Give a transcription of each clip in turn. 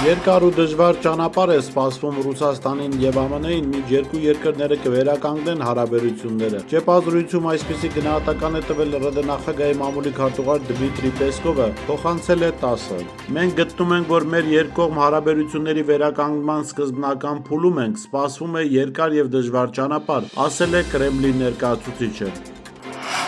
Երկար ու դժվար ճանապարհ է սպասվում Ռուսաստանին եւ ԱՄՆ-ին, մինչ երկու երկրները կվերականգնեն հարաբերությունները։ Չեպազրույցում այսպիսի գնահատական է տվել ՌԴ նախագահի մամուլի քարտուղար Դմիտրի Պեսկովը, փոխանցել է ՏԱՍՍ-ը։ Մենք գտնում ենք, որ մեր երկկողմ հարաբերությունների վերականգնման սկզբնական փուլում ենք, սպասվում է երկար եւ դժվար ճանապարհ, ասել է Կրեմլի ներկայացուցիչը։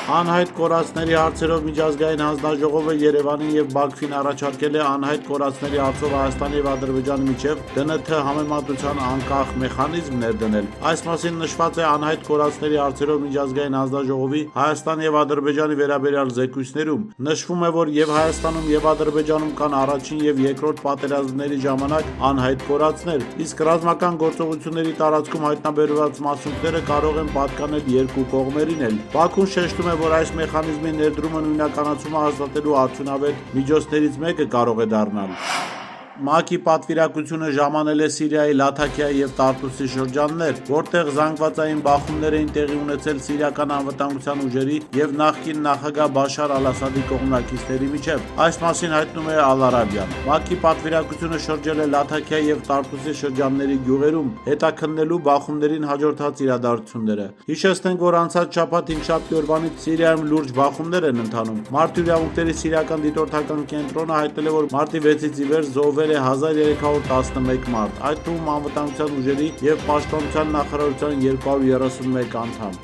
Անհայտ կորածների հարցերով միջազգային հանձնաժողովը Երևանին եւ Բաքվին առաջարկել է անհայտ կորածների հարցով Հայաստանի եւ Ադրբեջանի միջեւ ԴՆԹ համեմատության անկախ մեխանիզմ ներդնել։ Այս մասին նշված է անհայտ կորածների հարցերով միջազգային հանձնաժողովի Հայաստանի եւ Ադրբեջանի վերաբերյալ զեկույցներում։ Նշվում է, որ եւ Հայաստանում եւ Ադրբեջանում կան առաջին եւ երկրորդ պատերազմների ժամանակ անհայտ կորածներ, իսկ ռազմական գործողությունների տարածքում հայտնաբերված մասունքները կարող են պատկանել երկու կողմերին էլ։ Բաքուն շեշտում է, որ այս մեխանիզմի ներդրումը նույնականացումը հաստատելու արդյունավետ միջոցներից մեկը կարող է դառնալ։ ՄԱԿ-ի պատվիրակությունը ժամանել է Սիրիայի Լաթաքիայի եւ Տարտուսի շրջաններ, որտեղ զանգվածային բախումներ էին տեղի ունեցել սիրիական անվտանգության ուժերի եւ նախկին նախագահ Բաշար Ալ-Ասադի կողմնակիցների միջեւ։ Այս մասին հայտնում է Ալ-Արաբիան։ ՄԱԿ-ի պատվիրակությունը շրջել է Լաթաքիայի եւ Տարտուսի շրջանների գյուղերում, հետաքննելու բախումներին հաջորդած իրադարձությունները։ Հիշեցնենք, որ անցած շաբաթ 5 օրվանից Սիրիայում լուրջ բախումներ են ընթանում։ Մարդու իրավունքների սիրիական դիտորդական կենտրոնը հայտնել է, որ մարտի 6-ից ի վեր զոհվել է 1311 մարդ, այդ թվում անվտանգության ուժերի եւ պաշտպանության նախարարության 231 անդամ։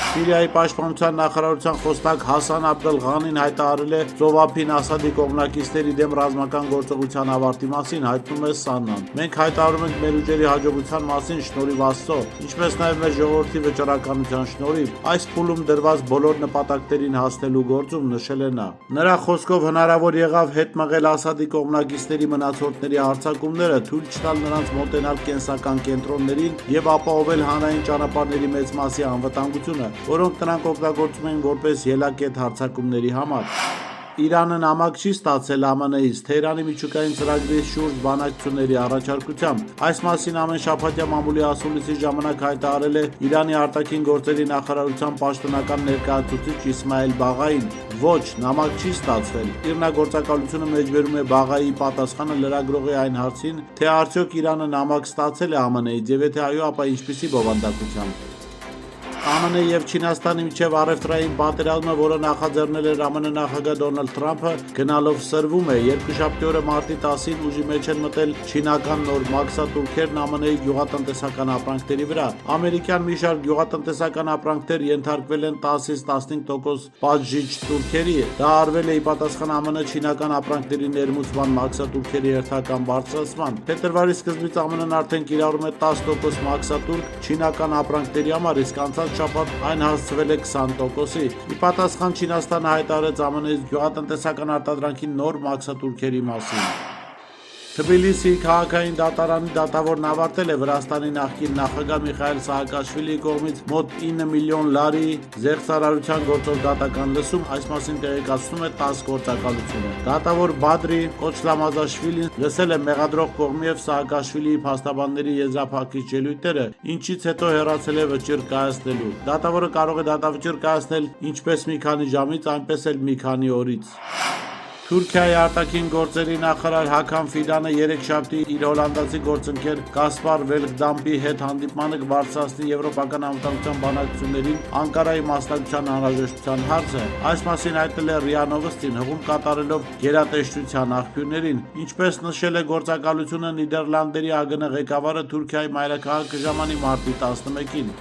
Սիրիայի պաշտպանության նախարարության խոսնակ Հասան Աբդել-Ղանին հայտարարել է Ծովափին Ասադի կողմնակիցների դեմ ռազմական գործողության ավարտի մասին, հայտնում է ՍԱՆԱ-ն։ Մենք հայտարարում ենք մեր ուժերի հաջողության մասին շնորհիվ Աստծո, ինչպես նաև մեր ժողովրդի վճռականության շնորհիվ, այս փուլում դրված բոլոր նպատակներին հասնելու գործում, նշել է նա։ Նրա խոսքով հնարավոր եղավ հետ մղել Ասադի կողմնակիցների մնացորդների հարձակումները, թույլ չտալ նրանց մոտենալ կենսական կենտրոններին եւ ապահովել հանրային ճանապարհների մեծ մասի անվտանգությունը, որոնք նրանք օգտագործում էին որպես ելակետ հարձակումների համար։ Իրանը նամակ չի ստացել ԱՄՆ-ից Թեհրանի միջուկային ծրագրի շուրջ բանակցությունների առաջարկությամբ։ Այս մասին ամեն շաբաթյա մամուլի ասուլիսի ժամանակ հայտարարել է Իրանի արտաքին գործերի նախարարության պաշտոնական ներկայացուցիչ Իսմայել Բաղային։ Ոչ, նամակ չի ստացվել։ Իրնագործակալությունը մեջբերում է Բաղայի պատասխանը լրագրողի այն հարցին, թե արդյոք Իրանը նամակ ստացել է ԱՄՆ-ից եւ եթե այո, ապա ինչպիսի բովանդակությամբ։ ԱՄՆ եւ Չինաստանի միջև առևտրային պատերազմը, որը նախաձեռնել էր ԱՄՆ նախագահ Դոնալդ Թրամփը, գնալով սրվում է։ Երկուշաբթի օրը մարտի 10-ին ուժի մեջ են մտել չինական նոր մաքսատուրքերն ԱՄՆ-ի գյուղատնտեսական ապրանքների վրա։ Ամերիկյան մի շարք գյուղատնտեսական ապրանքներ ենթարկվել են 10-ից 15% պատժիչ տուրքերի։ Դա արվել է ի պատասխան ԱՄՆ չինական ապրանքների ներմուծման մաքսատուրքերի հերթական բարձրացման։ Փետրվարի սկզբից ԱՄՆ-ն արդեն կիրառում է 10% մաքսատուրք չինական ապրանքների համար, իսկ անցած շաբաթ այն հասցվել է 20%-ի։ Ի պատասխան Չինաստանը հայտարարեց ԱՄՆ-ից գյուղատնտեսական արտադրանքի նոր մաքսատուրքերի մասին։ Թբիլիսի քաղաքային դատարանի դատավորն ավարտել է Վրաստանի նախկին նախագահ Միխայիլ Սահակաշվիլիի կողմից մոտ 9 միլիոն լարի զեղծարարության գործով դատական լսում, այս մասին տեղեկացնում է ՏԱՍՍ գործակալությունը։ Դատավոր Բադրի Կոչլամազաշվիլին լսել է մեղադրող կողմի եւ Սահակաշվիլիի փաստաբանների եզրափակիչ ելույթները, ինչից հետո հեռացել է վճիռ կայացնելու։ Դատավորը կարող է դատավճիռ կայացնել ինչպես մի քանի ժամից, այնպես էլ մի քանի օրից։ Թուրքիայի արտաքին գործերի նախարար Հական Ֆիդանը երեքշաբթի իր հոլանդացի գործընկեր Կասպար Վելգդամպի հետ հանդիպմանը կբարձրացնի եվրոպական անվտանգության բանակցություններին Անկարայի մասնակցության անհրաժեշտության հարցը։ Այս մասին հայտնել է ՌԻԱ Նովոստին, հղում կատարելով գերատեսչության աղբյուրներին։ Ինչպես նշել է գործակալությունը, Նիդերլանդերի ԱԳՆ ղեկավարը Թուրքիայի մայրաքաղաք կժամանի մարտի 11-ին։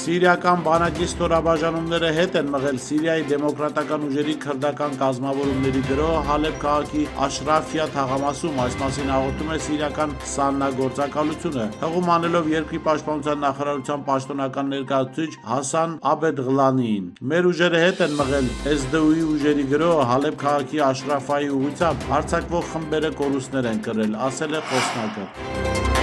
Սիրիական բանակի ստորաբաժանումները հետ են մղել Սիրիայի դեմոկրատական ուժերի քրդական կազմավորումների գրոհը Հալեբ քաղաքի Աշրաֆիա թաղամասում, այս մասին հաղորդում է սիրիական ՍԱՆԱ գործակալությունը, հղում անելով երկրի պաշտպանության նախարարության պաշտոնական ներկայացուցիչ Հասան Աբեդղլանիին։ Մեր ուժերը հետ են մղել ՍԴՈ-ի ուժերի գրոհը Հալեբ քաղաքի Աշրաֆայի ուղղությամբ, հարձակվող խմբերը կորուստներ են կրել, ասել է խոսնակը։